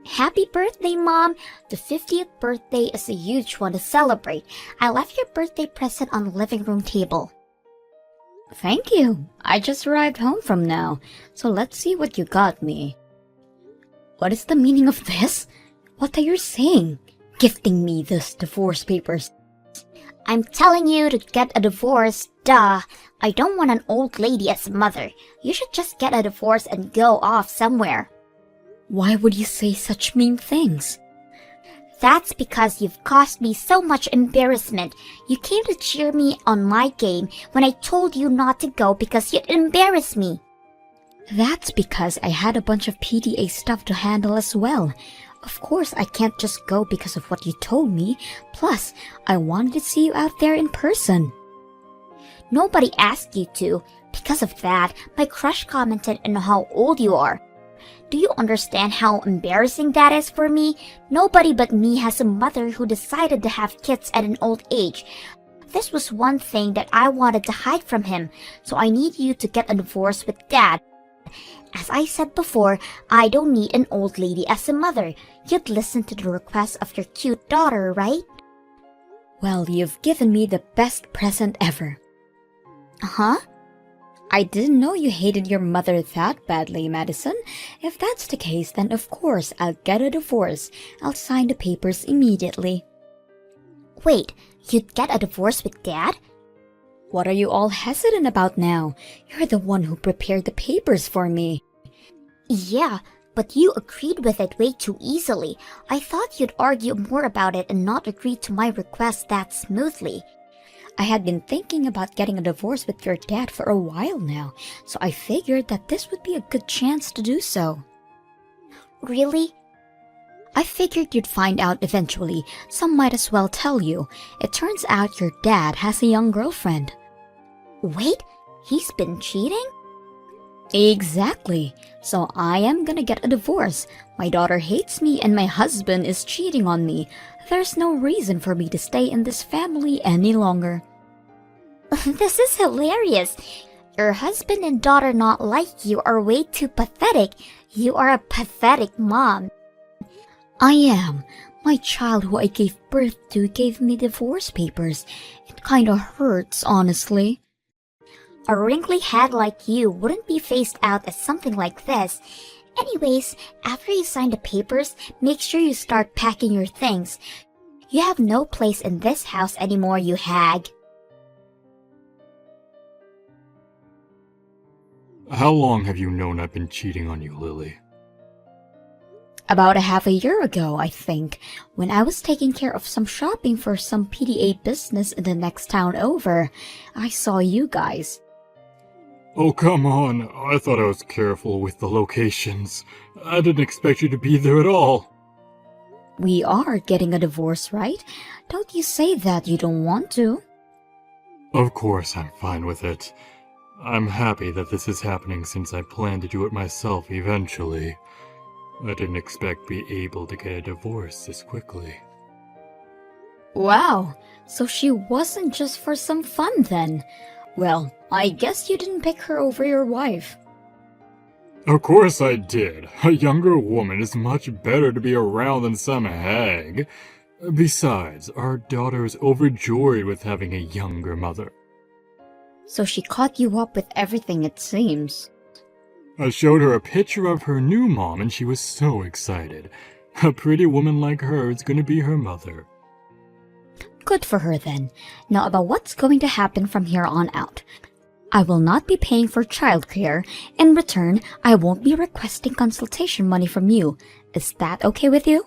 Happy birthday, Mom! The 50th birthday is a huge one to celebrate. I left your birthday present on the living room table. Thank you. I just arrived home from now, so let's see what you got me. What is the meaning of this? What are you saying? Gifting me this divorce papers. I'm telling you to get a divorce, duh. I don't want an old lady as a mother. You should just get a divorce and go off somewhere. Why would you say such mean things? That's because you've caused me so much embarrassment. You came to cheer me on my game when I told you not to go because you'd embarrass me. That's because I had a bunch of PTA stuff to handle as well. Of course, I can't just go because of what you told me. Plus, I wanted to see you out there in person. Nobody asked you to. Because of that, my crush commented on how old you are. Do you understand how embarrassing that is for me? Nobody but me has a mother who decided to have kids at an old age. This was one thing that I wanted to hide from him, so I need you to get a divorce with Dad. As I said before, I don't need an old lady as a mother. You'd listen to the request of your cute daughter, right? Well, you've given me the best present ever. Huh? I didn't know you hated your mother that badly, Madison. If that's the case, then of course I'll get a divorce. I'll sign the papers immediately. Wait, you'd get a divorce with Dad? What are you all hesitant about now? You're the one who prepared the papers for me. Yeah, but you agreed with it way too easily. I thought you'd argue more about it and not agree to my request that smoothly. I had been thinking about getting a divorce with your dad for a while now, so I figured that this would be a good chance to do so. Really? I figured you'd find out eventually, so might as well tell you. It turns out your dad has a young girlfriend. Wait, he's been cheating? Exactly. So I am gonna get a divorce. My daughter hates me and my husband is cheating on me. There's no reason for me to stay in this family any longer. This is hilarious. Your husband and daughter not like you are way too pathetic. You are a pathetic mom. I am. My child who I gave birth to gave me divorce papers. It kinda hurts, honestly. A wrinkly head like you wouldn't be phased out as something like this. Anyways, after you sign the papers, make sure you start packing your things. You have no place in this house anymore, you hag. How long have you known I've been cheating on you, Lily? About a half a year ago, I think, when I was taking care of some shopping for some PDA business in the next town over, I saw you guys. Oh, come on. I thought I was careful with the locations. I didn't expect you to be there at all. We are getting a divorce, right? Don't you say that you don't want to. Of course I'm fine with it. I'm happy that this is happening since I plan to do it myself eventually. I didn't expect to be able to get a divorce this quickly. Wow, so she wasn't just for some fun then. Well, I guess you didn't pick her over your wife. Of course I did. A younger woman is much better to be around than some hag. Besides, our daughter is overjoyed with having a younger mother. So she caught you up with everything, it seems. I showed her a picture of her new mom and she was so excited. A pretty woman like her is going to be her mother. Good for her then. Now about what's going to happen from here on out. I will not be paying for childcare. In return, I won't be requesting consultation money from you. Is that okay with you?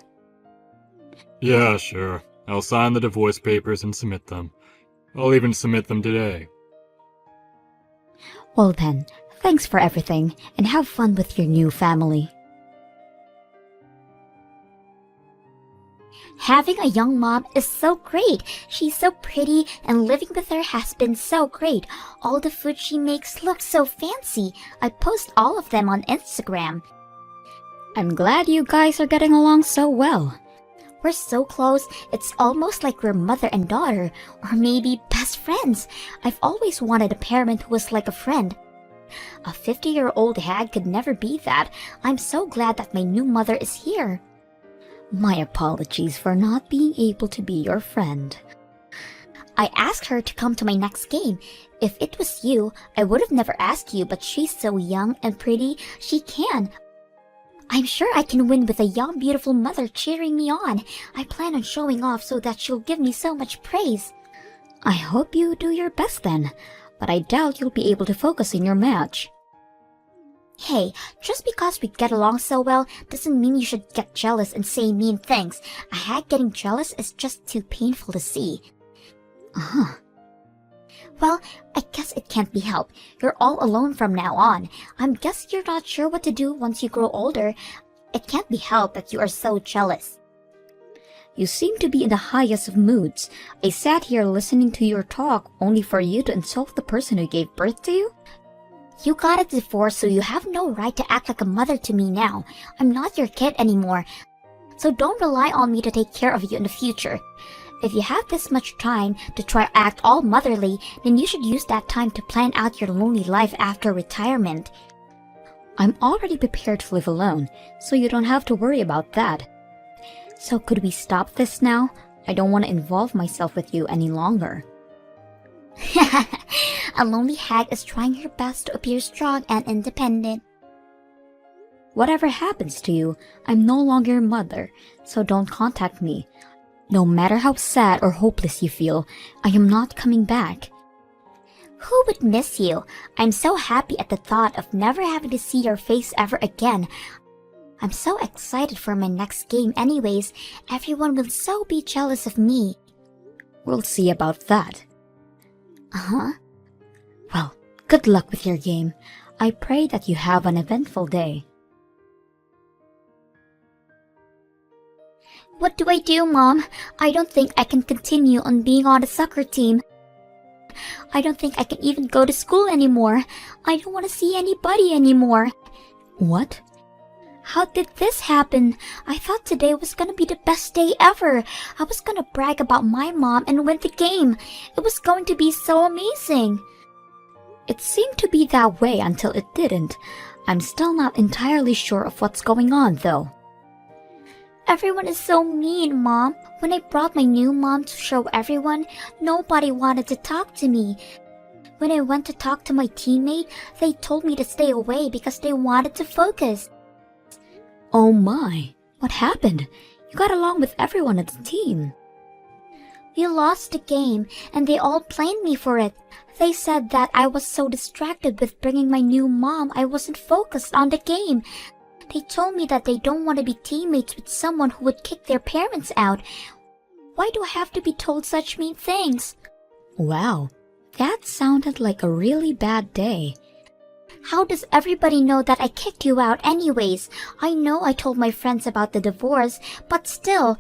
Yeah, sure. I'll sign the divorce papers and submit them. I'll even submit them today. Well then, thanks for everything, and have fun with your new family. Having a young mom is so great. She's so pretty and living with her has been so great. All the food she makes looks so fancy. I post all of them on Instagram. I'm glad you guys are getting along so well. We're so close, it's almost like we're mother and daughter, or maybe best friends. I've always wanted a parent who was like a friend. A 50-year-old hag could never be that. I'm so glad that my new mother is here. My apologies for not being able to be your friend. I asked her to come to my next game. If it was you, I would have never asked you, but she's so young and pretty, she can. I'm sure I can win with a young, beautiful mother cheering me on. I plan on showing off so that she'll give me so much praise. I hope you do your best then, but I doubt you'll be able to focus in your match. Hey, just because we get along so well doesn't mean you should get jealous and say mean things. A hag getting jealous is just too painful to see. Uh-huh. Well, I guess it can't be helped. You're all alone from now on. I'm guessing you're not sure what to do once you grow older. It can't be helped that you are so jealous. You seem to be in the highest of moods. I sat here listening to your talk only for you to insult the person who gave birth to you? You got a divorce, so you have no right to act like a mother to me now. I'm not your kid anymore. So don't rely on me to take care of you in the future. If you have this much time to try to act all motherly, then you should use that time to plan out your lonely life after retirement. I'm already prepared to live alone, so you don't have to worry about that. So could we stop this now? I don't want to involve myself with you any longer. A lonely hag is trying her best to appear strong and independent. Whatever happens to you, I'm no longer your mother, so don't contact me. No matter how sad or hopeless you feel, I am not coming back. Who would miss you? I'm so happy at the thought of never having to see your face ever again. I'm so excited for my next game anyways. Everyone will so be jealous of me. We'll see about that. Uh-huh. Well, good luck with your game. I pray that you have an eventful day. What do I do, Mom? I don't think I can continue on being on the soccer team. I don't think I can even go to school anymore. I don't want to see anybody anymore. What? How did this happen? I thought today was gonna be the best day ever. I was gonna brag about my mom and win the game. It was going to be so amazing. It seemed to be that way until it didn't. I'm still not entirely sure of what's going on, though. Everyone is so mean, Mom. When I brought my new mom to show everyone, nobody wanted to talk to me. When I went to talk to my teammate, they told me to stay away because they wanted to focus. Oh my, what happened? You got along with everyone at the team. We lost the game, and they all blamed me for it. They said that I was so distracted with bringing my new mom, I wasn't focused on the game. They told me that they don't want to be teammates with someone who would kick their parents out. Why do I have to be told such mean things? Wow, that sounded like a really bad day. How does everybody know that I kicked you out anyways? I know I told my friends about the divorce, but still.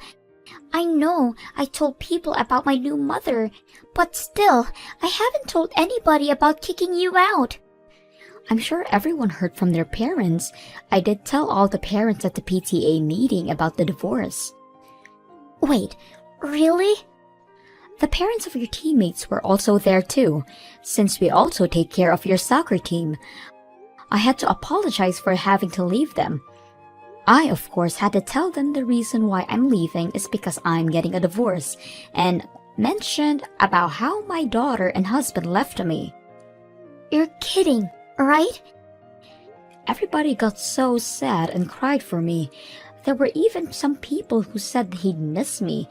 I know I told people about my new mother, but still, I haven't told anybody about kicking you out. I'm sure everyone heard from their parents. I did tell all the parents at the PTA meeting about the divorce. Wait, really? The parents of your teammates were also there too, since we also take care of your soccer team. I had to apologize for having to leave them. I, of course, had to tell them the reason why I'm leaving is because I'm getting a divorce, and mentioned about how my daughter and husband left me. You're kidding, right? Everybody got so sad and cried for me. There were even some people who said he'd miss me.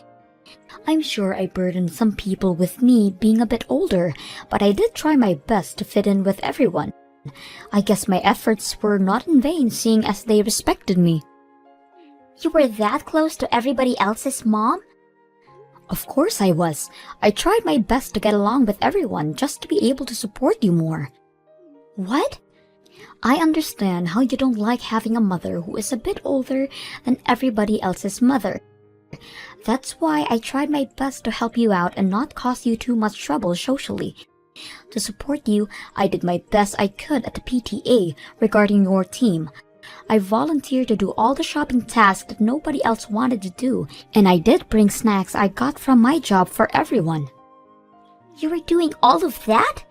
I'm sure I burdened some people with me being a bit older, but I did try my best to fit in with everyone. I guess my efforts were not in vain, seeing as they respected me. You were that close to everybody else's mom? Of course I was. I tried my best to get along with everyone just to be able to support you more. What? I understand how you don't like having a mother who is a bit older than everybody else's mother. That's why I tried my best to help you out and not cause you too much trouble socially. To support you, I did my best I could at the PTA regarding your team. I volunteered to do all the shopping tasks that nobody else wanted to do, and I did bring snacks I got from my job for everyone. You were doing all of that?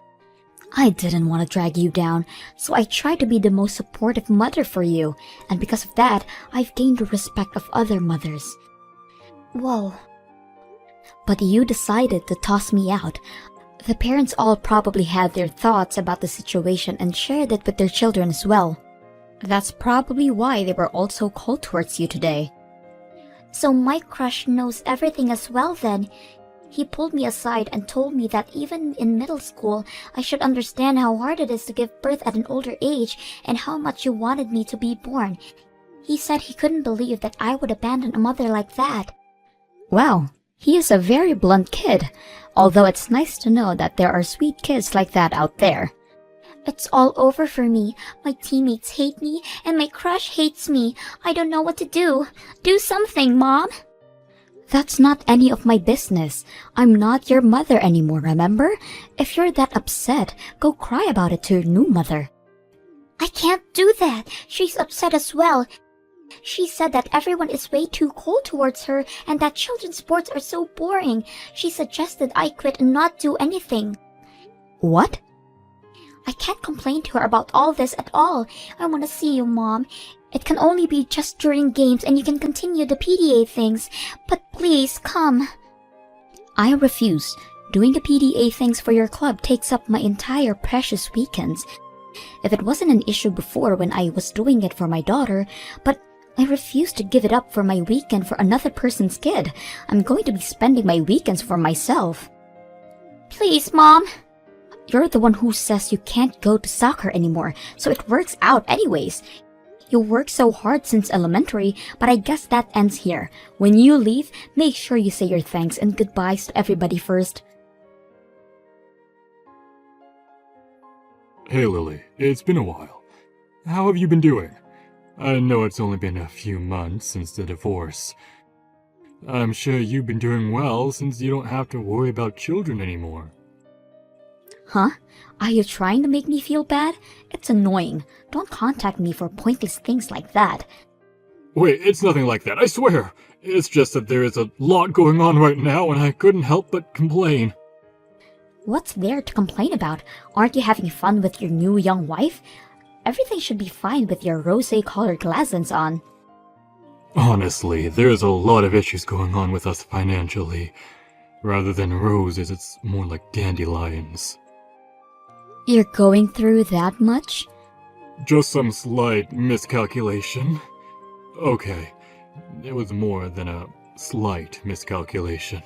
I didn't want to drag you down, so I tried to be the most supportive mother for you, and because of that, I've gained the respect of other mothers. Whoa. But you decided to toss me out. The parents all probably had their thoughts about the situation and shared it with their children as well. That's probably why they were all so cold towards you today. So my crush knows everything as well then. He pulled me aside and told me that even in middle school, I should understand how hard it is to give birth at an older age and how much you wanted me to be born. He said he couldn't believe that I would abandon a mother like that. Wow, he is a very blunt kid, although it's nice to know that there are sweet kids like that out there. It's all over for me. My teammates hate me and my crush hates me. I don't know what to do. Do something, Mom. That's not any of my business. I'm not your mother anymore, remember? If you're that upset, go cry about it to your new mother. I can't do that. She's upset as well. She said that everyone is way too cold towards her and that children's sports are so boring. She suggested I quit and not do anything. What? I can't complain to her about all this at all. I want to see you, Mom. It can only be just during games and you can continue the PDA things. But please, come. I refuse. Doing the PDA things for your club takes up my entire precious weekends. If it wasn't an issue before when I was doing it for my daughter, but I refuse to give it up for my weekend for another person's kid. I'm going to be spending my weekends for myself. Please, Mom. You're the one who says you can't go to soccer anymore, so it works out anyways. You worked so hard since elementary, but I guess that ends here. When you leave, make sure you say your thanks and goodbyes to everybody first. Hey Lily, it's been a while. How have you been doing? I know it's only been a few months since the divorce. I'm sure you've been doing well since you don't have to worry about children anymore. Huh? Are you trying to make me feel bad? It's annoying. Don't contact me for pointless things like that. Wait, it's nothing like that, I swear. It's just that there is a lot going on right now and I couldn't help but complain. What's there to complain about? Aren't you having fun with your new young wife? Everything should be fine with your rosé-colored glasses on. Honestly, there's a lot of issues going on with us financially. Rather than roses, it's more like dandelions. You're going through that much? Just some slight miscalculation. Okay, it was more than a slight miscalculation.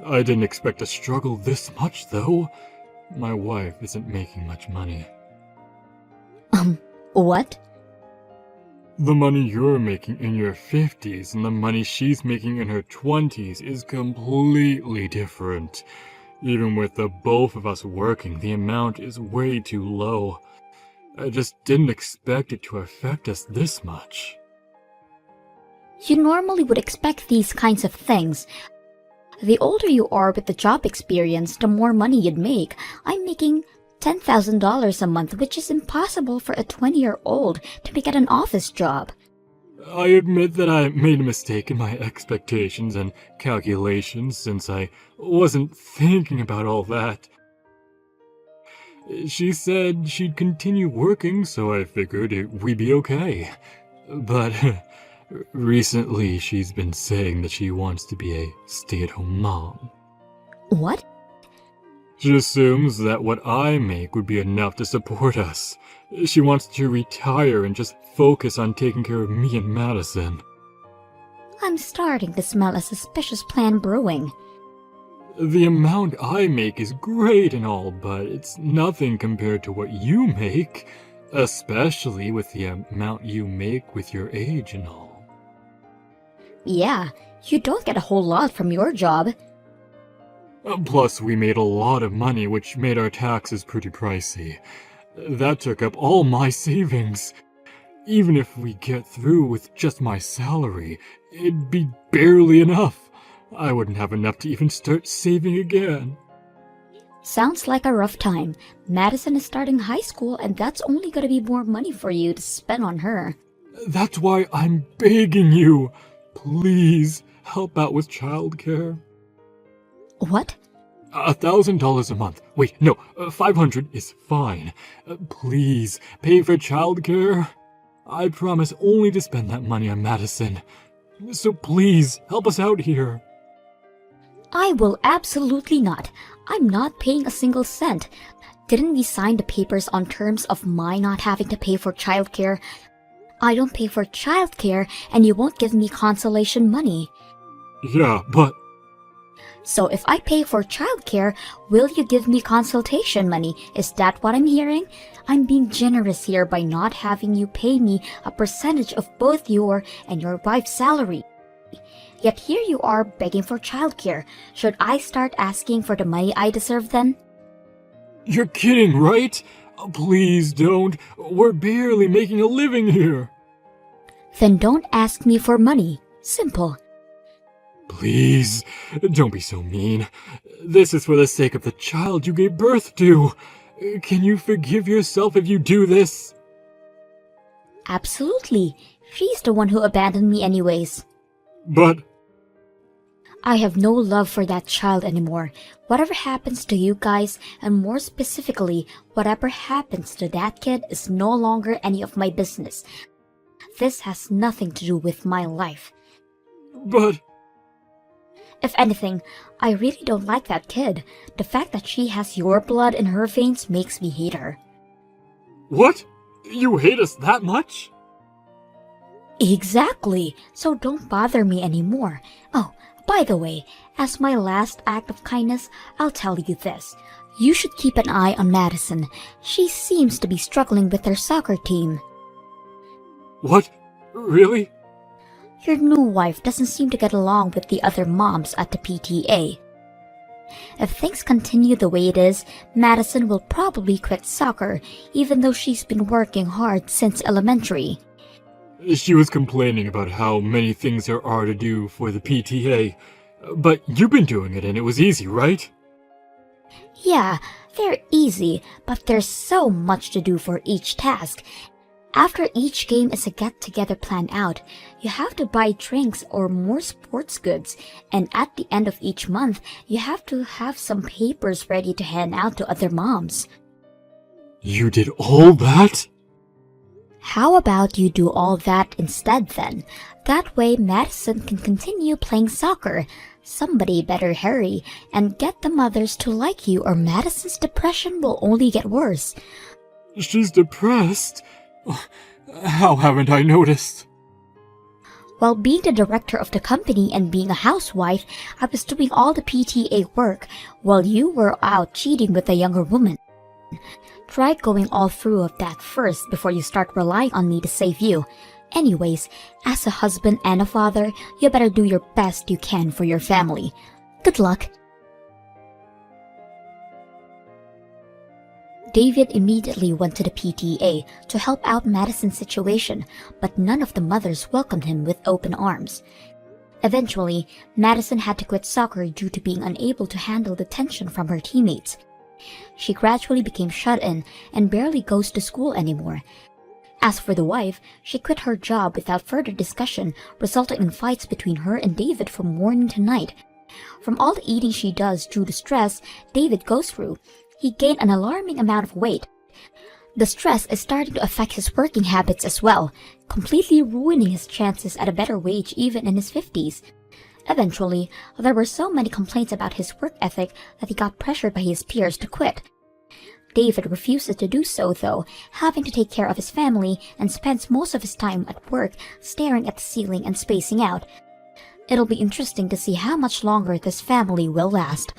I didn't expect to struggle this much, though. My wife isn't making much money. What? The money you're making in your 50s and the money she's making in her 20s is completely different. Even with the both of us working, the amount is way too low. I just didn't expect it to affect us this much. You normally would expect these kinds of things. The older you are with the job experience, the more money you'd make. I'm making $10,000 a month, which is impossible for a 20-year-old to make at an office job. I admit that I made a mistake in my expectations and calculations since I wasn't thinking about all that. She said she'd continue working, so I figured we'd be okay. But recently she's been saying that she wants to be a stay-at-home mom. What? She assumes that what I make would be enough to support us. She wants to retire and just focus on taking care of me and Madison. I'm starting to smell a suspicious plan brewing. The amount I make is great and all, but it's nothing compared to what you make, especially with the amount you make with your age and all. Yeah, you don't get a whole lot from your job. Plus, we made a lot of money, which made our taxes pretty pricey. That took up all my savings. Even if we get through with just my salary, it'd be barely enough. I wouldn't have enough to even start saving again. Sounds like a rough time. Madison is starting high school, and that's only gonna be more money for you to spend on her. That's why I'm begging you. Please, help out with childcare. What? $1,000 a month. Wait, no, 500 is fine. Please, pay for childcare. I promise only to spend that money on Madison. So please, help us out here. I will absolutely not. I'm not paying a single cent. Didn't we sign the papers on terms of my not having to pay for childcare? I don't pay for childcare, and you won't give me consolation money. Yeah, but... So if I pay for childcare, will you give me consultation money? Is that what I'm hearing? I'm being generous here by not having you pay me a percentage of both your and your wife's salary. Yet here you are begging for childcare. Should I start asking for the money I deserve then? You're kidding, right? Please don't. We're barely making a living here. Then don't ask me for money. Simple. Please, don't be so mean. This is for the sake of the child you gave birth to. Can you forgive yourself if you do this? Absolutely. She's the one who abandoned me anyways. But... I have no love for that child anymore. Whatever happens to you guys, and more specifically, whatever happens to that kid is no longer any of my business. This has nothing to do with my life. But... If anything, I really don't like that kid. The fact that she has your blood in her veins makes me hate her. What? You hate us that much? Exactly. So don't bother me anymore. Oh, by the way, as my last act of kindness, I'll tell you this. You should keep an eye on Madison. She seems to be struggling with her soccer team. What? Really? Your new wife doesn't seem to get along with the other moms at the PTA. If things continue the way it is, Madison will probably quit soccer, even though she's been working hard since elementary. She was complaining about how many things there are to do for the PTA. But you've been doing it and it was easy, right? Yeah, they're easy, but there's so much to do for each task. After each game is a get-together planned out, you have to buy drinks or more sports goods, and at the end of each month, you have to have some papers ready to hand out to other moms. You did all that? How about you do all that instead then? That way Madison can continue playing soccer. Somebody better hurry and get the mothers to like you, or Madison's depression will only get worse. She's depressed? How haven't I noticed? While being the director of the company and being a housewife, I was doing all the PTA work while you were out cheating with a younger woman. Try going all through of that first before you start relying on me to save you. Anyways, as a husband and a father, you better do your best you can for your family. Good luck. David immediately went to the PTA to help out Madison's situation, but none of the mothers welcomed him with open arms. Eventually, Madison had to quit soccer due to being unable to handle the tension from her teammates. She gradually became shut in and barely goes to school anymore. As for the wife, she quit her job without further discussion, resulting in fights between her and David from morning to night. From all the eating she does due to stress David goes through, he gained an alarming amount of weight. The stress is starting to affect his working habits as well, completely ruining his chances at a better wage even in his 50s. Eventually, there were so many complaints about his work ethic that he got pressured by his peers to quit. David refuses to do so though, having to take care of his family and spends most of his time at work staring at the ceiling and spacing out. It'll be interesting to see how much longer this family will last.